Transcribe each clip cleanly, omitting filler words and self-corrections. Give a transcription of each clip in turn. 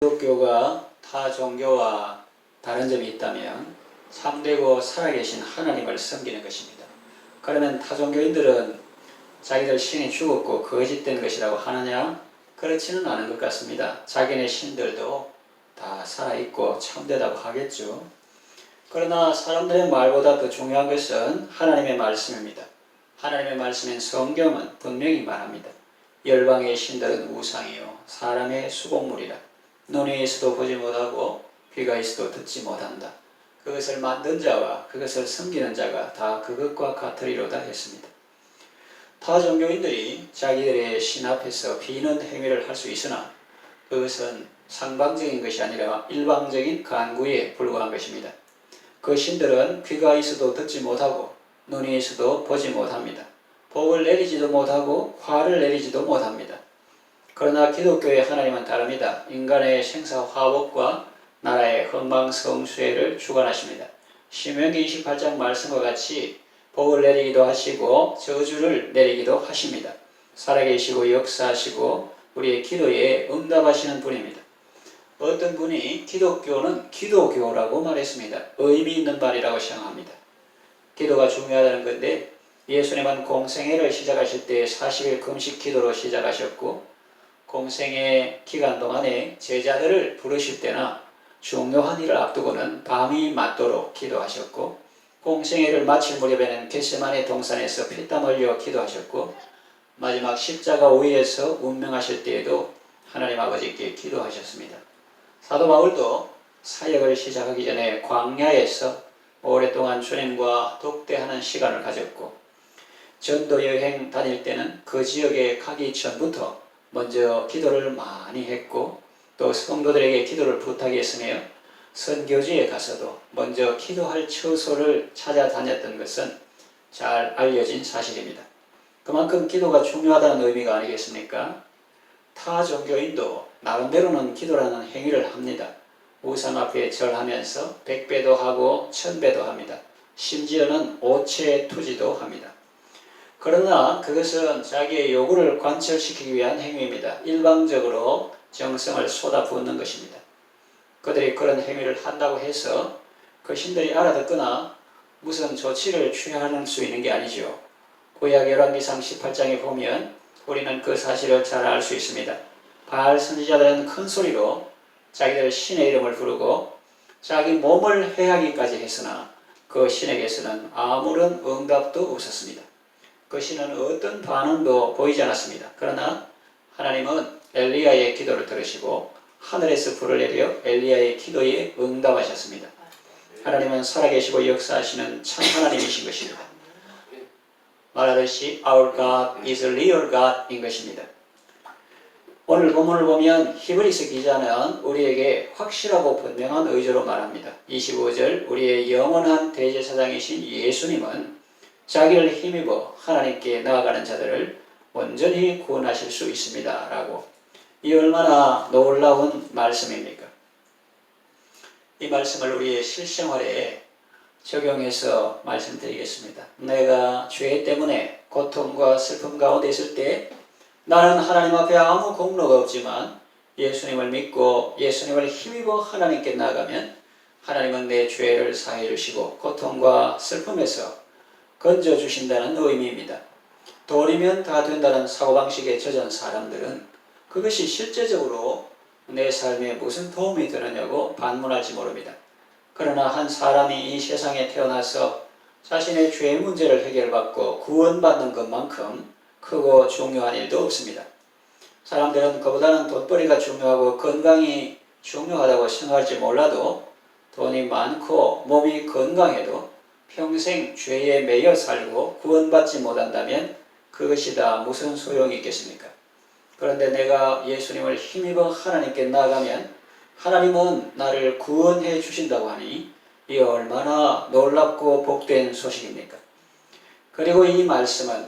기독교가 타 종교와 다른 점이 있다면 참되고 살아계신 하나님을 섬기는 것입니다. 그러면 타 종교인들은 자기들 신이 죽었고 거짓된 것이라고 하느냐? 그렇지는 않은 것 같습니다. 자기네 신들도 다 살아있고 참되다고 하겠죠. 그러나 사람들의 말보다 더 중요한 것은 하나님의 말씀입니다. 하나님의 말씀인 성경은 분명히 말합니다. 열방의 신들은 우상이요 사람의 수공물이라. 눈이 있어도 보지 못하고 귀가 있어도 듣지 못한다. 그것을 만든 자와 그것을 섬기는 자가 다 그것과 같으리로다 했습니다. 타 종교인들이 자기들의 신 앞에서 비는 행위를 할 수 있으나 그것은 상방적인 것이 아니라 일방적인 간구에 불과한 것입니다. 그 신들은 귀가 있어도 듣지 못하고 눈이 있어도 보지 못합니다. 복을 내리지도 못하고 화를 내리지도 못합니다. 그러나 기독교의 하나님은 다릅니다. 인간의 생사화복과 나라의 흥망성쇠를 주관하십니다. 신명기 28장 말씀과 같이 복을 내리기도 하시고 저주를 내리기도 하십니다. 살아계시고 역사하시고 우리의 기도에 응답하시는 분입니다. 어떤 분이 기독교는 기도교라고 말했습니다. 의미 있는 말이라고 생각합니다. 기도가 중요하다는 건데 예수님은 공생애를 시작하실 때 40일 금식 기도로 시작하셨고 공생애 기간 동안에 제자들을 부르실 때나 중요한 일을 앞두고는 밤이 맞도록 기도하셨고 공생애를 마칠 무렵에는 겟세마네 동산에서 피땀 흘려 기도하셨고 마지막 십자가 위에서 운명하실 때에도 하나님 아버지께 기도하셨습니다. 사도 바울도 사역을 시작하기 전에 광야에서 오랫동안 주님과 독대하는 시간을 가졌고 전도 여행 다닐 때는 그 지역에 가기 전부터 먼저 기도를 많이 했고 또 성도들에게 기도를 부탁했으며 선교지에 가서도 먼저 기도할 처소를 찾아다녔던 것은 잘 알려진 사실입니다. 그만큼 기도가 중요하다는 의미가 아니겠습니까? 타 종교인도 나름대로는 기도라는 행위를 합니다. 우상 앞에 절하면서 100배도 하고 1000배도 합니다. 심지어는 오체투지도 합니다. 그러나 그것은 자기의 요구를 관철시키기 위한 행위입니다. 일방적으로 정성을 쏟아붓는 것입니다. 그들이 그런 행위를 한다고 해서 그 신들이 알아듣거나 무슨 조치를 취할 수 있는 게 아니죠. 구약 열왕기상 18장에 보면 우리는 그 사실을 잘 알 수 있습니다. 바알 선지자들은 큰 소리로 자기들 신의 이름을 부르고 자기 몸을 해하기까지 했으나 그 신에게서는 아무런 응답도 없었습니다. 그 신은 어떤 반응도 보이지 않았습니다. 그러나 하나님은 엘리야의 기도를 들으시고 하늘에서 불을 내려 엘리야의 기도에 응답하셨습니다. 하나님은 살아계시고 역사하시는 참 하나님이신 것입니다. 말하듯이 Our God is a real God인 것입니다. 오늘 본문을 보면 히브리서 기자는 우리에게 확실하고 분명한 의지로 말합니다. 25절 우리의 영원한 대제사장이신 예수님은 자기를 힘입어 하나님께 나아가는 자들을 온전히 구원하실 수 있습니다. 라고. 이 얼마나 놀라운 말씀입니까? 이 말씀을 우리의 실생활에 적용해서 말씀드리겠습니다. 내가 죄 때문에 고통과 슬픔 가운데 있을 때 나는 하나님 앞에 아무 공로가 없지만 예수님을 믿고 예수님을 힘입어 하나님께 나아가면 하나님은 내 죄를 사해 주시고 고통과 슬픔에서 건져주신다는 의미입니다. 돈이면 다 된다는 사고방식에 젖은 사람들은 그것이 실제적으로 내 삶에 무슨 도움이 되느냐고 반문할지 모릅니다. 그러나 한 사람이 이 세상에 태어나서 자신의 죄 문제를 해결받고 구원받는 것만큼 크고 중요한 일도 없습니다. 사람들은 그보다는 돈벌이가 중요하고 건강이 중요하다고 생각할지 몰라도 돈이 많고 몸이 건강해도 평생 죄에 매여 살고 구원받지 못한다면 그것이 다 무슨 소용이 있겠습니까? 그런데 내가 예수님을 힘입어 하나님께 나아가면 하나님은 나를 구원해 주신다고 하니 이 얼마나 놀랍고 복된 소식입니까? 그리고 이 말씀은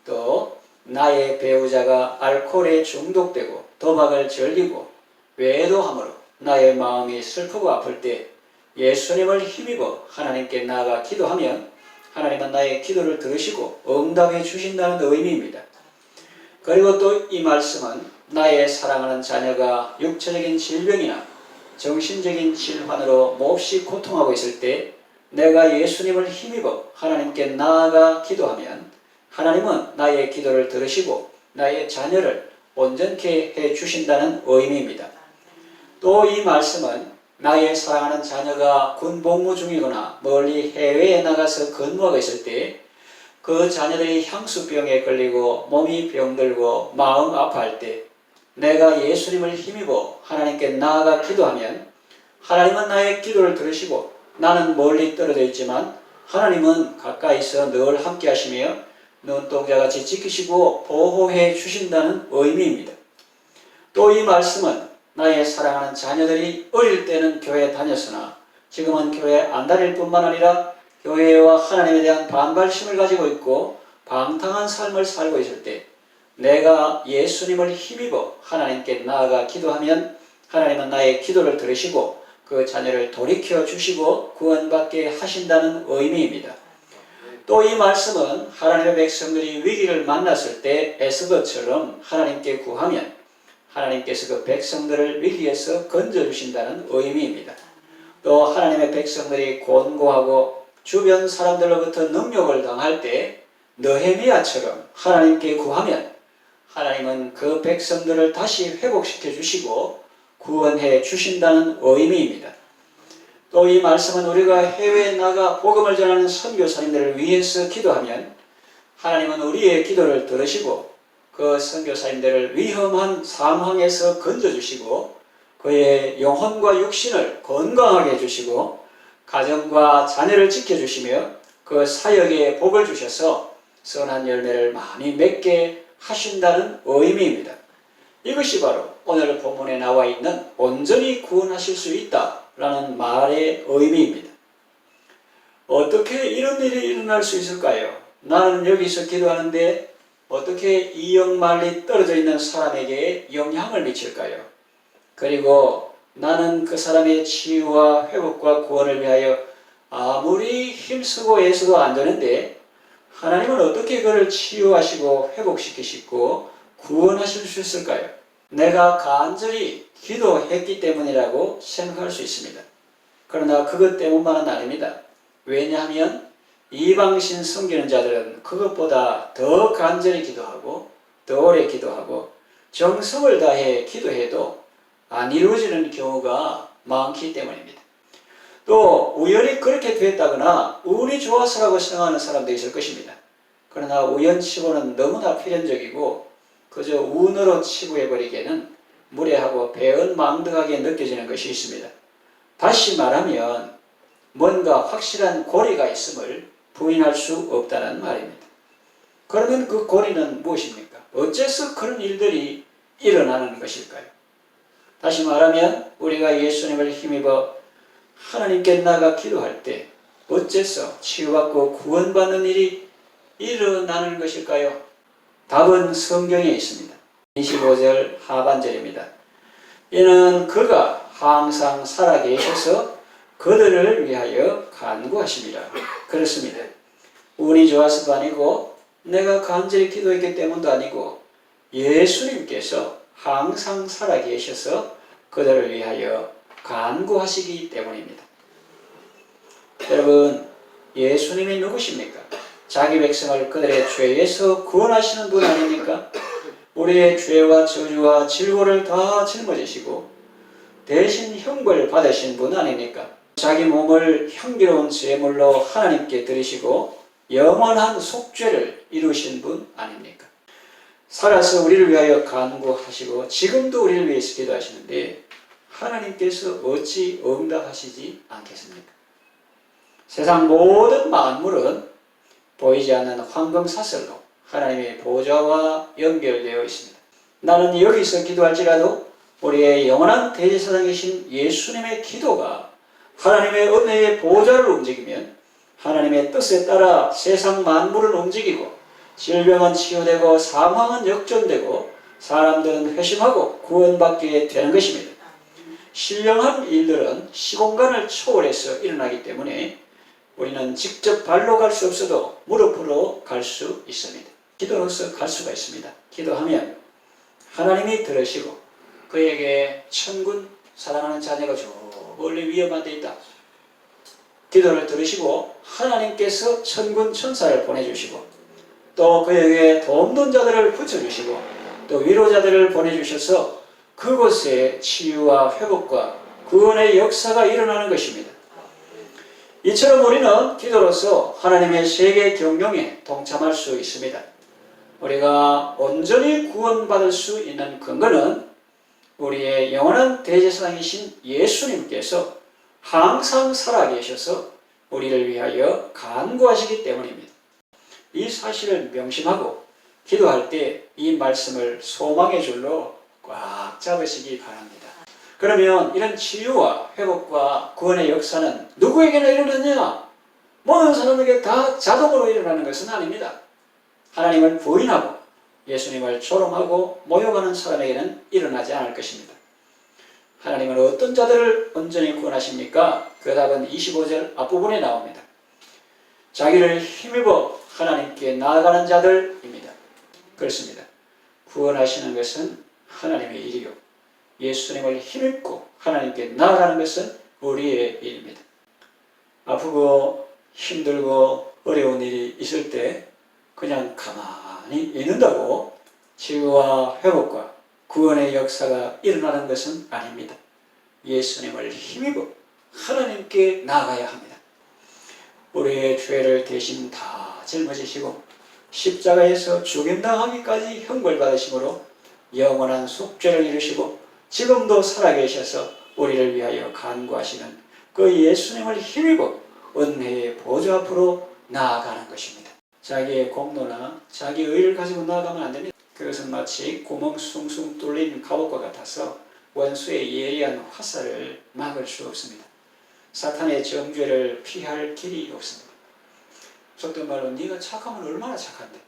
또 나의 배우자가 알코올에 중독되고 도박을 즐기고 외도함으로 나의 마음이 슬프고 아플 때 예수님을 힘입어 하나님께 나아가 기도하면 하나님은 나의 기도를 들으시고 응답해 주신다는 의미입니다. 그리고 또 이 말씀은 나의 사랑하는 자녀가 육체적인 질병이나 정신적인 질환으로 몹시 고통하고 있을 때 내가 예수님을 힘입어 하나님께 나아가 기도하면 하나님은 나의 기도를 들으시고 나의 자녀를 온전케 해주신다는 의미입니다. 또 이 말씀은 나의 사랑하는 자녀가 군 복무 중이거나 멀리 해외에 나가서 근무하고 있을 때 그 자녀들이 향수병에 걸리고 몸이 병들고 마음 아파할 때 내가 예수님을 힘입어 하나님께 나아가 기도하면 하나님은 나의 기도를 들으시고 나는 멀리 떨어져 있지만 하나님은 가까이서 늘 함께 하시며 눈동자같이 지키시고 보호해 주신다는 의미입니다. 또 이 말씀은 나의 사랑하는 자녀들이 어릴 때는 교회에 다녔으나 지금은 교회에 안 다닐 뿐만 아니라 교회와 하나님에 대한 반발심을 가지고 있고 방탕한 삶을 살고 있을 때 내가 예수님을 힘입어 하나님께 나아가 기도하면 하나님은 나의 기도를 들으시고 그 자녀를 돌이켜 주시고 구원받게 하신다는 의미입니다. 또 이 말씀은 하나님의 백성들이 위기를 만났을 때 에스더처럼 하나님께 구하면 하나님께서 그 백성들을 위기에서 건져주신다는 의미입니다. 또 하나님의 백성들이 곤고하고 주변 사람들로부터 능욕을 당할 때 느헤미야처럼 하나님께 구하면 하나님은 그 백성들을 다시 회복시켜 주시고 구원해 주신다는 의미입니다. 또 이 말씀은 우리가 해외에 나가 복음을 전하는 선교사님들을 위해서 기도하면 하나님은 우리의 기도를 들으시고 그 선교사님들을 위험한 상황에서 건져주시고 그의 영혼과 육신을 건강하게 해주시고 가정과 자녀를 지켜주시며 그 사역에 복을 주셔서 선한 열매를 많이 맺게 하신다는 의미입니다. 이것이 바로 오늘 본문에 나와 있는 온전히 구원하실 수 있다라는 말의 의미입니다. 어떻게 이런 일이 일어날 수 있을까요? 나는 여기서 기도하는데 어떻게 이역만리 떨어져 있는 사람에게 영향을 미칠까요? 그리고 나는 그 사람의 치유와 회복과 구원을 위하여 아무리 힘쓰고 애써도 안 되는데 하나님은 어떻게 그를 치유하시고 회복시키시고 구원하실 수 있을까요? 내가 간절히 기도했기 때문이라고 생각할 수 있습니다. 그러나 그것 때문만은 아닙니다. 왜냐하면 이방신 섬기는 자들은 그것보다 더 간절히 기도하고 더 오래 기도하고 정성을 다해 기도해도 안 이루어지는 경우가 많기 때문입니다. 또 우연히 그렇게 됐다거나 운이 좋아서라고 생각하는 사람도 있을 것입니다. 그러나 우연치고는 너무나 필연적이고 그저 운으로 치부해버리기에는 무례하고 배은망덕하게 느껴지는 것이 있습니다. 다시 말하면 뭔가 확실한 고리가 있음을 부인할 수 없다는 말입니다. 그러면 그 고리는 무엇입니까? 어째서 그런 일들이 일어나는 것일까요? 다시 말하면 우리가 예수님을 힘입어 하나님께 나가 기도할 때 어째서 치유받고 구원받는 일이 일어나는 것일까요? 답은 성경에 있습니다. 25절 하반절입니다. 이는 그가 항상 살아계셔서 그들을 위하여 간구하십니다. 그렇습니다. 운이 좋아서도 아니고 내가 간절히 기도했기 때문도 아니고 예수님께서 항상 살아계셔서 그들을 위하여 간구하시기 때문입니다. 여러분, 예수님이 누구십니까? 자기 백성을 그들의 죄에서 구원하시는 분 아닙니까? 우리의 죄와 저주와 질고를 다 짊어지시고 대신 형벌 받으신 분 아닙니까? 자기 몸을 향기로운 제물로 하나님께 드리시고 영원한 속죄를 이루신 분 아닙니까? 살아서 우리를 위하여 간구하시고 지금도 우리를 위해서 기도하시는데 하나님께서 어찌 응답하시지 않겠습니까? 세상 모든 만물은 보이지 않는 황금사슬로 하나님의 보좌와 연결되어 있습니다. 나는 여기서 기도할지라도 우리의 영원한 대제사장이신 예수님의 기도가 하나님의 은혜의 보좌를 움직이면 하나님의 뜻에 따라 세상 만물을 움직이고 질병은 치유되고 사망은 역전되고 사람들은 회심하고 구원받게 되는 것입니다. 신령한 일들은 시공간을 초월해서 일어나기 때문에 우리는 직접 발로 갈 수 없어도 무릎으로 갈 수 있습니다. 기도로서 갈 수가 있습니다. 기도하면 하나님이 들으시고 그에게 천군, 사랑하는 자녀가 저 멀리 위험한 데 있다. 기도를 들으시고 하나님께서 천군 천사를 보내주시고 또 그에게 돕는 자들을 붙여주시고 또 위로자들을 보내주셔서 그곳에 치유와 회복과 구원의 역사가 일어나는 것입니다. 이처럼 우리는 기도로서 하나님의 세계 경영에 동참할 수 있습니다. 우리가 온전히 구원받을 수 있는 근거는 우리의 영원한 대제사장이신 예수님께서 항상 살아계셔서 우리를 위하여 간구하시기 때문입니다. 이 사실을 명심하고 기도할 때 이 말씀을 소망의 줄로 꽉 잡으시기 바랍니다. 그러면 이런 치유와 회복과 구원의 역사는 누구에게나 일어나냐? 모든 사람에게 다 자동으로 일어나는 것은 아닙니다. 하나님을 부인하고 예수님을 조롱하고 모욕하는 사람에게는 일어나지 않을 것입니다. 하나님은 어떤 자들을 온전히 구원하십니까? 그 답은 25절 앞부분에 나옵니다. 자기를 힘입어 하나님께 나아가는 자들입니다. 그렇습니다. 구원하시는 것은 하나님의 일이요. 예수님을 힘입고 하나님께 나아가는 것은 우리의 일입니다. 아프고 힘들고 어려운 일이 있을 때 그냥 가만히 있는다고 치유와 회복과 구원의 역사가 일어나는 것은 아닙니다. 예수님을 힘입어 하나님께 나아가야 합니다. 우리의 죄를 대신 다 짊어지시고 십자가에서 죽임당하기까지 형벌받으심으로 영원한 속죄를 이루시고 지금도 살아계셔서 우리를 위하여 간구하시는 그 예수님을 힘입어 은혜의 보좌 앞으로 나아가는 것입니다. 자기의 공로나 자기의 의를 가지고 나아가면 안 됩니다. 그것은 마치 구멍 숭숭 뚫린 갑옷과 같아서 원수의 예리한 화살을 막을 수 없습니다. 사탄의 정죄를 피할 길이 없습니다. 속된 말로 네가 착하면 얼마나 착한데,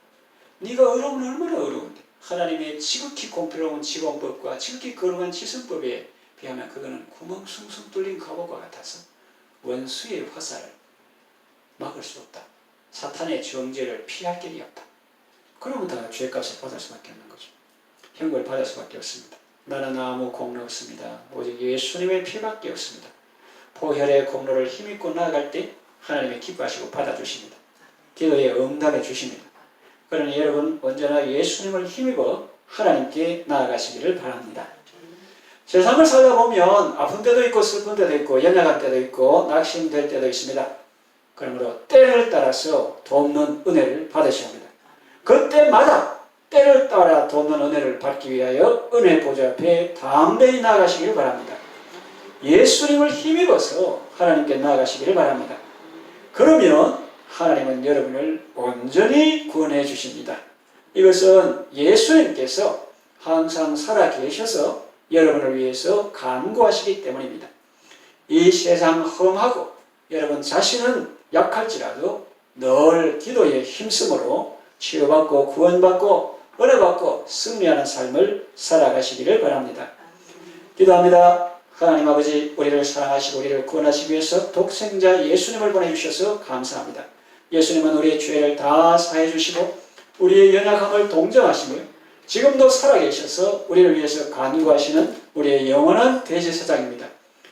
네가 어려우면 얼마나 어려운데, 하나님의 지극히 공평한 직원법과 지극히 거룩한 지성법에 비하면 그거는 구멍 숭숭 뚫린 갑옷과 같아서 원수의 화살을 막을 수 없다. 사탄의 정죄를 피할 길이 없다. 그러면 다 죄값을 받을 수밖에 없는 거죠. 형벌 받을 수밖에 없습니다. 나는 아무 공로 없습니다. 오직 예수님의 피밖에 없습니다. 보혈의 공로를 힘입고 나아갈 때 하나님이 기뻐하시고 받아주십니다. 기도에 응답해 주십니다. 그러니 여러분 언제나 예수님을 힘입어 하나님께 나아가시기를 바랍니다. 세상을 살다 보면 아픈 때도 있고 슬픈 때도 있고 연약한 때도 있고 낙심될 때도 있습니다. 그러므로 때를 따라서 돕는 은혜를 받으셔야 합니다. 그때마다 때를 따라 돕는 은혜를 받기 위하여 은혜 보좌 앞에 담대히 나아가시기를 바랍니다. 예수님을 힘입어서 하나님께 나아가시기를 바랍니다. 그러면 하나님은 여러분을 온전히 구원해 주십니다. 이것은 예수님께서 항상 살아계셔서 여러분을 위해서 간구하시기 때문입니다. 이 세상 험하고 여러분 자신은 약할지라도 늘 기도에 힘쓰므로 치유받고 구원받고 은혜받고 승리하는 삶을 살아가시기를 바랍니다. 기도합니다. 하나님 아버지, 우리를 사랑하시고 우리를 구원하시기 위해서 독생자 예수님을 보내주셔서 감사합니다. 예수님은 우리의 죄를 다 사해 주시고 우리의 연약함을 동정하시며 지금도 살아계셔서 우리를 위해서 간구하시는 우리의 영원한 대제사장입니다.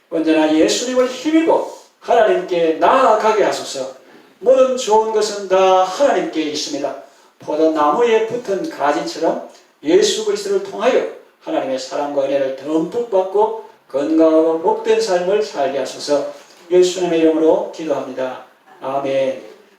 언제나 예수님을 힘입어 하나님께 나아가게 하소서. 모든 좋은 것은 다 하나님께 있습니다. 포도나무에 붙은 가지처럼 예수 그리스도를 통하여 하나님의 사랑과 은혜를 듬뿍 받고 건강하고 복된 삶을 살게 하소서. 예수님의 이름으로 기도합니다. 아멘.